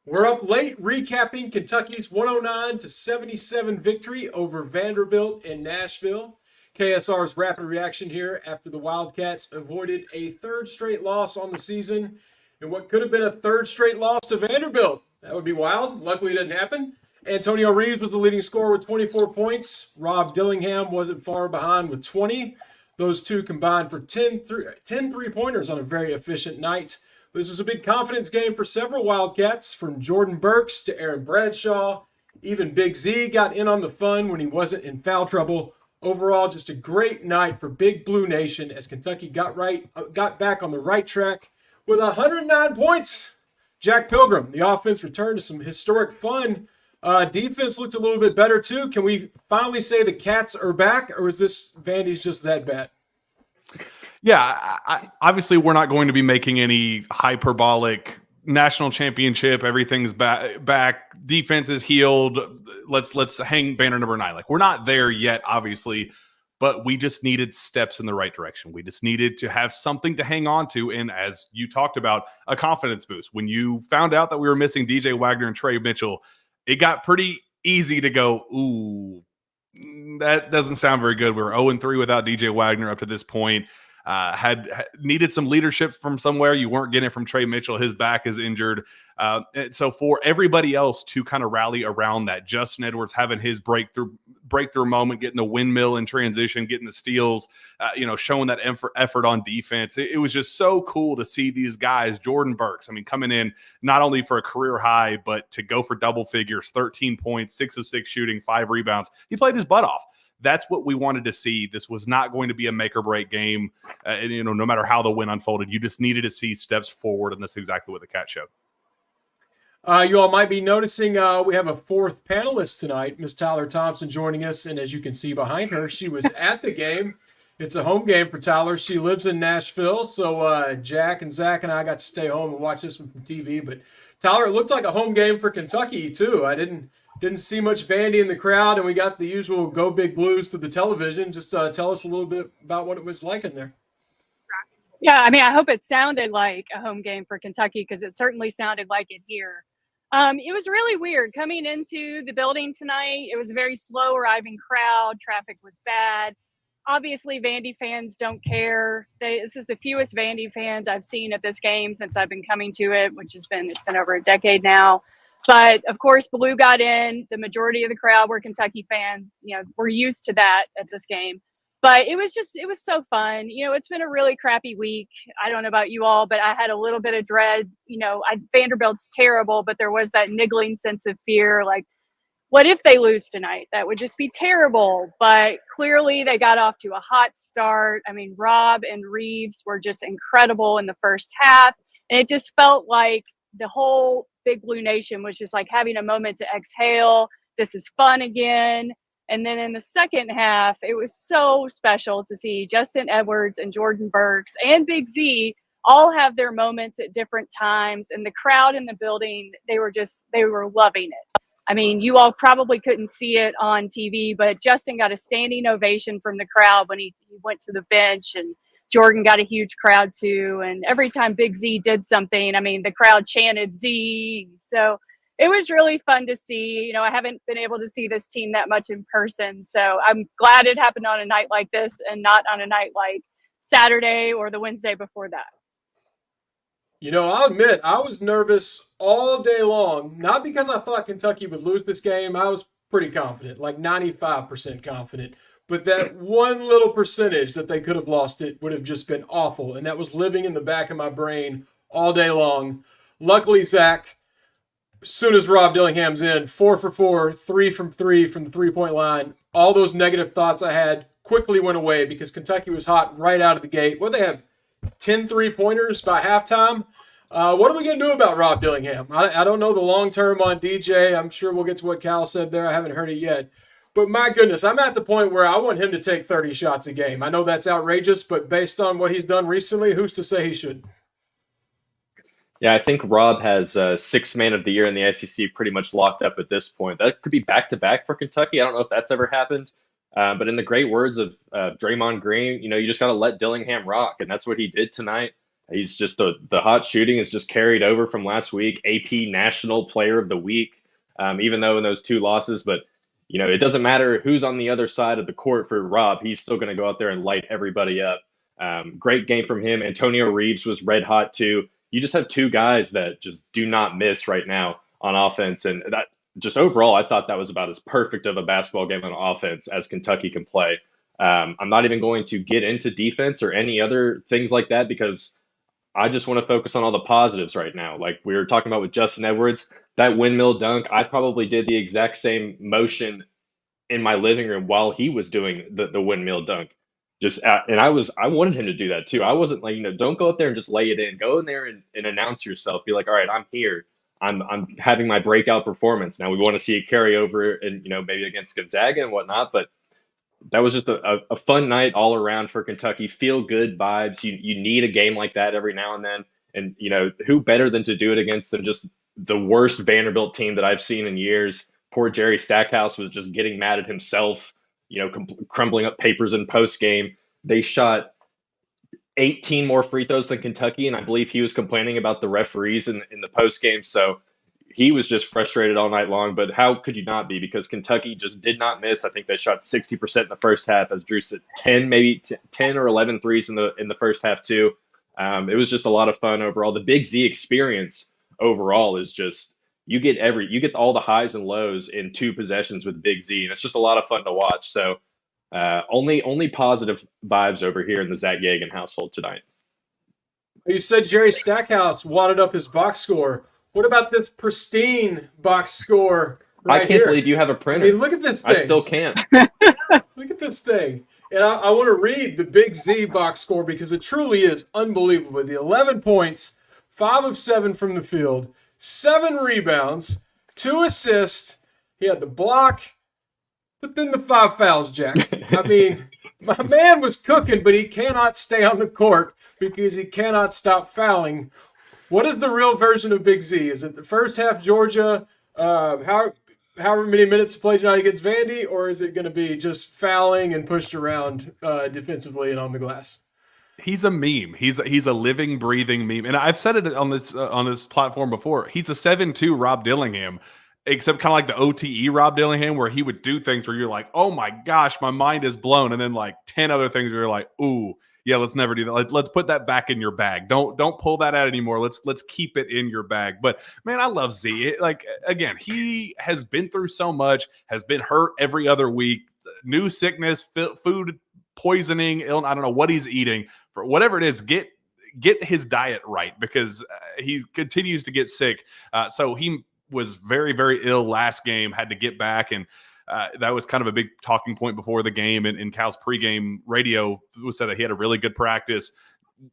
We're up late recapping Kentucky's 109-77 victory over Vanderbilt in Nashville. KSR's rapid reaction here after the Wildcats avoided a third straight loss on the season and what could have been a third straight loss to Vanderbilt. That would be wild. Luckily, it didn't happen. Antonio Reeves was the leading scorer with 24 points. Rob Dillingham wasn't far behind with 20. Those two combined for 10 three-pointers on a very efficient night. This was a big confidence game for several Wildcats, from Jordan Burks to Aaron Bradshaw. Even Big Z got in on the fun when he wasn't in foul trouble. Overall, just a great night for Big Blue Nation as Kentucky got back on the right track with 109 points. Jack Pilgrim, the offense returned to some historic fun. Defense looked a little bit better too. Can we finally say the Cats are back, or is this Vandy's just that bad? Yeah, obviously we're not going to be making any hyperbolic national championship. Everything's back. Defense is healed. Let's hang banner number 9. Like, we're not there yet, obviously, but we just needed steps in the right direction. We just needed to have something to hang on to. And as you talked about, a confidence boost. When you found out that we were missing DJ Wagner and Trey Mitchell, it got pretty easy to go, ooh, that doesn't sound very good. We were 0-3 without DJ Wagner up to this point. Had needed some leadership from somewhere. You weren't getting it from Trey Mitchell. His back is injured. And so for everybody else to kind of rally around that, Justin Edwards having his breakthrough moment, getting the windmill in transition, getting the steals, showing that effort on defense. It was just so cool to see these guys. Jordan Burks, coming in not only for a career high, but to go for double figures, 13 points, 6 of 6 shooting, 5 rebounds. He played his butt off. That's what we wanted to see. This was not going to be a make or break game. No matter how the win unfolded, you just needed to see steps forward, and that's exactly what the Cats showed. You all might be noticing we have a fourth panelist tonight, Miss Tyler Thompson, joining us. And as you can see behind her, she was at the game. It's a home game for Tyler. She lives in Nashville. So Jack and Zach and I got to stay home and watch this one from TV. But Tyler, it looked like a home game for Kentucky, too. I didn't see much Vandy in the crowd, and we got the usual Go Big Blues through the television. Just tell us a little bit about what it was like in there. Yeah, I hope it sounded like a home game for Kentucky, because it certainly sounded like it here. It was really weird coming into the building tonight. It was a very slow arriving crowd. Traffic was bad. Obviously, Vandy fans don't care. This is the fewest Vandy fans I've seen at this game since I've been coming to it, it's been over a decade now. But of course, Blue got in. The majority of the crowd were Kentucky fans. We're used to that at this game. But it was so fun. It's been a really crappy week. I don't know about you all, but I had a little bit of dread. Vanderbilt's terrible, but there was that niggling sense of fear. Like, what if they lose tonight? That would just be terrible. But clearly they got off to a hot start. Rob and Reeves were just incredible in the first half. And it just felt like the whole Big Blue Nation was just like having a moment to exhale. This is fun again. And then in the second half, it was so special to see Justin Edwards and Jordan Burks and Big Z all have their moments at different times. And the crowd in the building, they were loving it. You all probably couldn't see it on TV, but Justin got a standing ovation from the crowd when he went to the bench, and Jordan got a huge crowd too. And every time Big Z did something, the crowd chanted Z. So it was really fun to see. I haven't been able to see this team that much in person. So I'm glad it happened on a night like this and not on a night like Saturday or the Wednesday before that. I'll admit, I was nervous all day long, not because I thought Kentucky would lose this game. I was pretty confident, like 95% confident. But that one little percentage that they could have lost it would have just been awful. And that was living in the back of my brain all day long. Luckily, Zach, as soon as Rob Dillingham's in, 4 for 4, 3 from 3 from the three-point line, all those negative thoughts I had quickly went away because Kentucky was hot right out of the gate. What, they have 10 three-pointers by halftime? What are we going to do about Rob Dillingham? I don't know the long-term on DJ. I'm sure we'll get to what Cal said there. I haven't heard it yet. But my goodness, I'm at the point where I want him to take 30 shots a game. I know that's outrageous, but based on what he's done recently, who's to say he should? Yeah, I think Rob has sixth man of the year in the SEC pretty much locked up at this point. That could be back-to-back for Kentucky. I don't know if that's ever happened. But in the great words of Draymond Green, you just got to let Dillingham rock, and that's what he did tonight. He's just the hot shooting is just carried over from last week. AP National Player of the Week, even though in those 2 losses, but it doesn't matter who's on the other side of the court for Rob. He's still going to go out there and light everybody up. Great game from him. Antonio Reeves was red hot too. You just have 2 guys that just do not miss right now on offense, and that just overall, I thought that was about as perfect of a basketball game on offense as Kentucky can play. I'm not even going to get into defense or any other things like that because I just want to focus on all the positives right now. Like we were talking about with Justin Edwards, that windmill dunk, I probably did the exact same motion in my living room while he was doing the windmill dunk. And I wanted him to do that too. I wasn't like, don't go up there and just lay it in. Go in there and announce yourself. Be like, all right, I'm here. I'm having my breakout performance. Now we want to see it carry over and maybe against Gonzaga and whatnot, but that was just a fun night all around for Kentucky. Feel good vibes. You need a game like that every now and then. And who better than to do it against them, just the worst Vanderbilt team that I've seen in years. Poor Jerry Stackhouse was just getting mad at himself, crumbling up papers in post game. They shot 18 more free throws than Kentucky, and I believe he was complaining about the referees in the post game. So he was just frustrated all night long. But how could you not be? Because Kentucky just did not miss. I think they shot 60% in the first half, as Drew said, 10 or 11 threes in the first half too. It was just a lot of fun overall. The Big Z experience overall is just you get all the highs and lows in 2 possessions with Big Z, and it's just a lot of fun to watch. So only positive vibes over here in the Zach Yagan household tonight. You said Jerry Stackhouse wadded up his box score. What about this pristine box score right I can't here? believe you have a printer. I mean, look at this thing. I still can't. Look at this thing. And I want to read the Big Z box score because it truly is unbelievable. The 11 points, 5 of 7 from the field, 7 rebounds, 2 assists. He had the block, but then the 5 fouls, Jack. I mean, my man was cooking, but he cannot stay on the court because he cannot stop fouling. What is the real version of Big Z? Is it the first half Georgia, however many minutes played tonight against Vandy, or is it going to be just fouling and pushed around defensively and on the glass? He's a meme. He's a living, breathing meme. And I've said it on this platform before. He's a 7'2" Rob Dillingham, except kind of like the OTE Rob Dillingham, where he would do things where you're like, oh my gosh, my mind is blown. And then like 10 other things where you're like, ooh, yeah, let's never do that. Let's put that back in your bag. Don't pull that out anymore. Let's keep it in your bag. But man, I love Z. Again, he has been through so much, has been hurt every other week, new sickness, food poisoning, I don't know what he's eating. For whatever it is, get his diet right because he continues to get sick. So he was very, very ill last game, had to get back, and that was kind of a big talking point before the game. And in Cal's pregame radio said that he had a really good practice.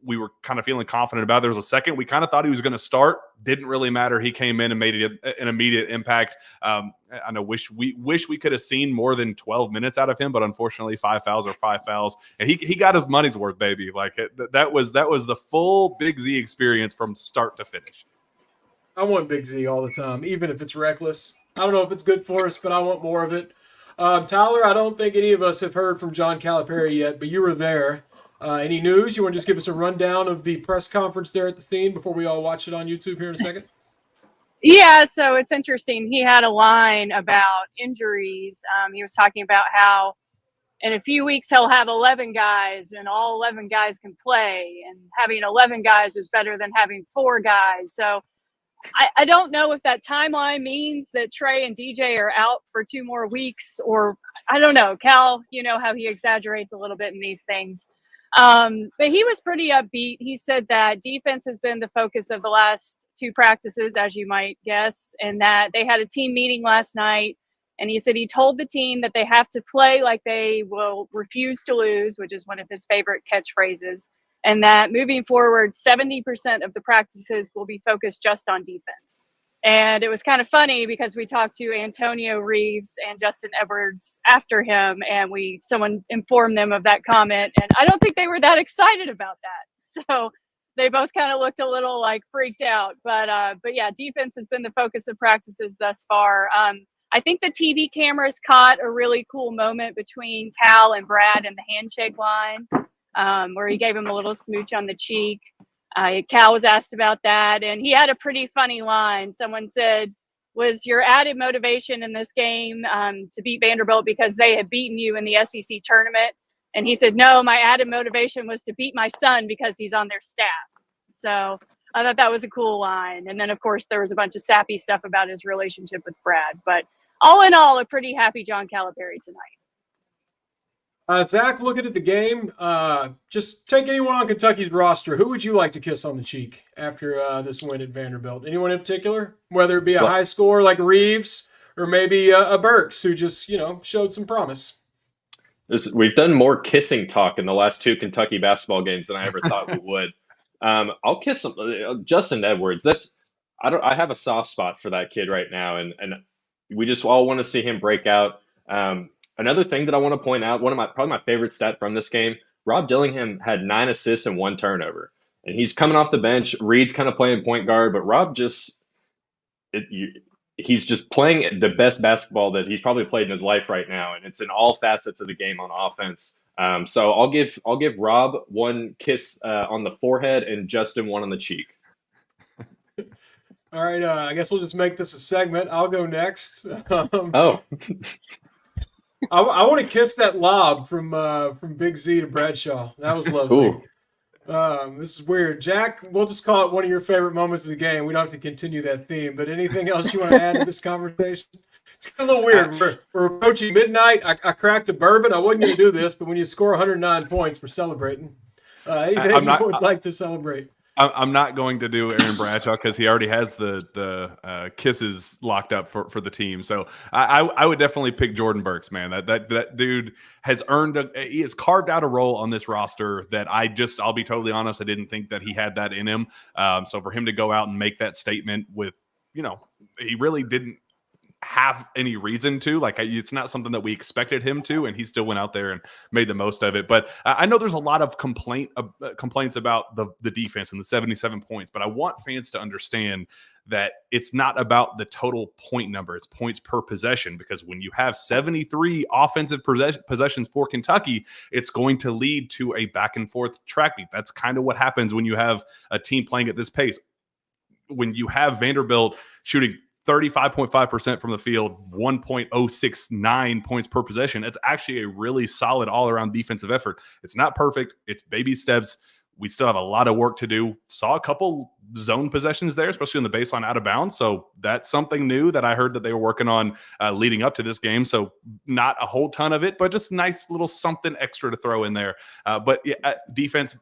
We were kind of feeling confident about it. There was a second we kind of thought he was going to start. Didn't really matter. He came in and made an immediate impact. I know wish we could have seen more than 12 minutes out of him, but unfortunately 5 fouls are 5 fouls. And he got his money's worth, baby. Like that was the full Big Z experience from start to finish. I want Big Z all the time, even if it's reckless. I don't know if it's good for us, but I want more of it. Tyler, I don't think any of us have heard from John Calipari yet, but you were there. Any news? You want to just give us a rundown of the press conference there at the scene before we all watch it on YouTube here in a second? Yeah, so it's interesting. He had a line about injuries. He was talking about how in a few weeks he'll have 11 guys and all 11 guys can play, and having 11 guys is better than having 4 guys. So I don't know if that timeline means that Trey and DJ are out for 2 more weeks, or I don't know. Cal, you know how he exaggerates a little bit in these things. But he was pretty upbeat. He said that defense has been the focus of the last 2 practices, as you might guess, and that they had a team meeting last night. And he said he told the team that they have to play like they will refuse to lose, which is one of his favorite catchphrases. And that moving forward, 70% of the practices will be focused just on defense. And it was kind of funny because we talked to Antonio Reeves and Justin Edwards after him, and someone informed them of that comment. And I don't think they were that excited about that. So they both kind of looked a little like freaked out. But yeah, defense has been the focus of practices thus far. I think the TV cameras caught a really cool moment between Cal and Brad in the handshake line, where he gave him a little smooch on the cheek. Cal was asked about that, and he had a pretty funny line. Someone said, was your added motivation in this game to beat Vanderbilt because they had beaten you in the SEC tournament? And he said, no, my added motivation was to beat my son because he's on their staff. So I thought that was a cool line. And then, of course, there was a bunch of sappy stuff about his relationship with Brad. But all in all, a pretty happy John Calipari tonight. Zach, looking at the game, just take anyone on Kentucky's roster. Who would you like to kiss on the cheek after this win at Vanderbilt? Anyone in particular? Whether it be a high scorer like Reeves or maybe a Burks who just, showed some promise. We've done more kissing talk in the last 2 Kentucky basketball games than I ever thought we would. I'll kiss Justin Edwards. I have a soft spot for that kid right now, and we just all want to see him break out. Another thing that I want to point out, probably my favorite stat from this game, Rob Dillingham had 9 assists and 1 turnover, and he's coming off the bench. Reed's kind of playing point guard, but Rob he's just playing the best basketball that he's probably played in his life right now, and it's in all facets of the game on offense. So I'll give Rob 1 kiss on the forehead and Justin 1 on the cheek. All right, I guess we'll just make this a segment. I'll go next. Oh. I want to kiss that lob from Big Z to Bradshaw. That was lovely. Ooh. This is weird. Jack, we'll just call it one of your favorite moments of the game. We don't have to continue that theme, but anything else you want to add to this conversation? It's a little weird. We're approaching midnight. I cracked a bourbon. I wasn't going to do this, but when you score 109 points, we're celebrating. Anything you would like to celebrate? I'm not going to do Aaron Bradshaw because he already has the kisses locked up for the team. So I would definitely pick Jordan Burks, man. That dude has he has carved out a role on this roster that I'll be totally honest, I didn't think that he had that in him. So for him to go out and make that statement with, he really didn't have any reason to, it's not something that we expected him to, and he still went out there and made the most of it. But I know there's a lot of complaints about the defense and the 77 points, but I want fans to understand that it's not about the total point number, it's points per possession, because when you have 73 offensive possessions for Kentucky, it's going to lead to a back and forth track meet. That's kind of what happens when you have a team playing at this pace. When you have Vanderbilt shooting 35.5% from the field, 1.069 points per possession. It's actually a really solid all-around defensive effort. It's not perfect. It's baby steps. We still have a lot of work to do. Saw a couple zone possessions there, especially on the baseline out of bounds. So that's something new that I heard that they were working on leading up to this game. So not a whole ton of it, but just nice little something extra to throw in there. But yeah, defense,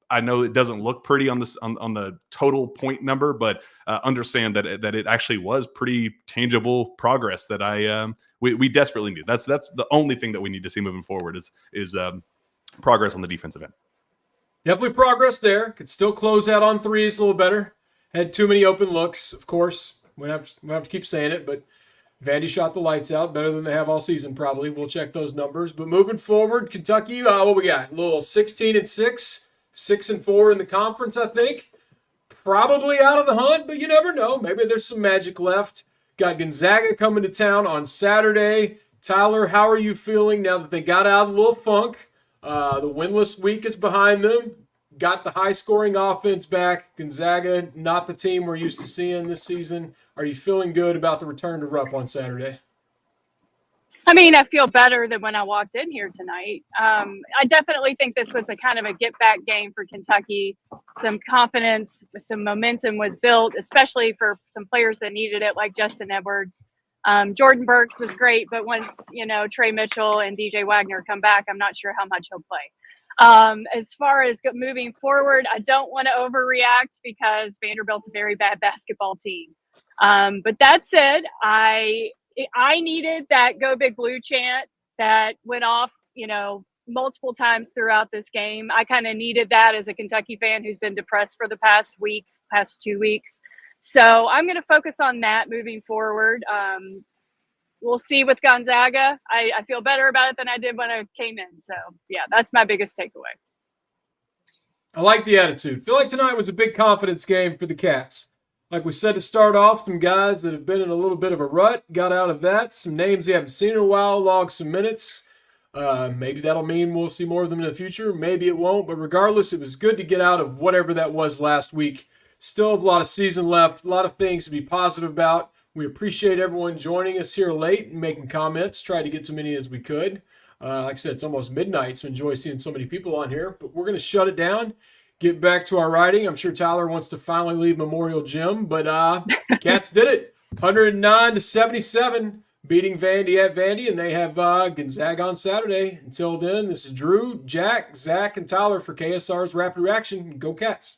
I know it doesn't look pretty on this on the total point number, but understand that it actually was pretty tangible progress that we desperately need. That's the only thing that we need to see moving forward is progress on the defensive end. Definitely progress there. Could still close out on threes a little better. Had too many open looks, of course. We have to keep saying it, but Vandy shot the lights out better than they have all season probably. We'll check those numbers. But moving forward, Kentucky, what we got? A little 16-6. 6-4 in the conference, I think. Probably out of the hunt, but you never know. Maybe there's some magic left. Got Gonzaga coming to town on Saturday. Tyler, how are you feeling now that they got out of a little funk? The winless week is behind them. Got the high-scoring offense back. Gonzaga, not the team we're used to seeing this season. Are you feeling good about the return to Rupp on Saturday? I mean, I feel better than when I walked in here tonight. I definitely think this was a kind of a get-back game for Kentucky. Some confidence, some momentum was built, especially for some players that needed it, like Justin Edwards. Jordan Burks was great, but once, Trey Mitchell and DJ Wagner come back, I'm not sure how much he'll play. As far as moving forward, I don't want to overreact because Vanderbilt's a very bad basketball team. But that said, I needed that Go Big Blue chant that went off, multiple times throughout this game. I kind of needed that as a Kentucky fan who's been depressed for the past 2 weeks. So I'm going to focus on that moving forward. We'll see with Gonzaga. I feel better about it than I did when I came in. So, yeah, that's my biggest takeaway. I like the attitude. I feel like tonight was a big confidence game for the Cats. Like we said to start off, some guys that have been in a little bit of a rut got out of that. Some names we haven't seen in a while logged some minutes. Maybe that'll mean we'll see more of them in the future. Maybe it won't. But regardless, it was good to get out of whatever that was last week. Still have a lot of season left, a lot of things to be positive about. We appreciate everyone joining us here late and making comments. Tried to get to many as we could. Like I said, it's almost midnight, so enjoy seeing so many people on here. But we're going to shut it down, get back to our writing. I'm sure Tyler wants to finally leave Memorial Gym, but Cats did it. 109-77, beating Vandy at Vandy, and they have Gonzaga on Saturday. Until then, this is Drew, Jack, Zach, and Tyler for KSR's Rapid Reaction. Go Cats.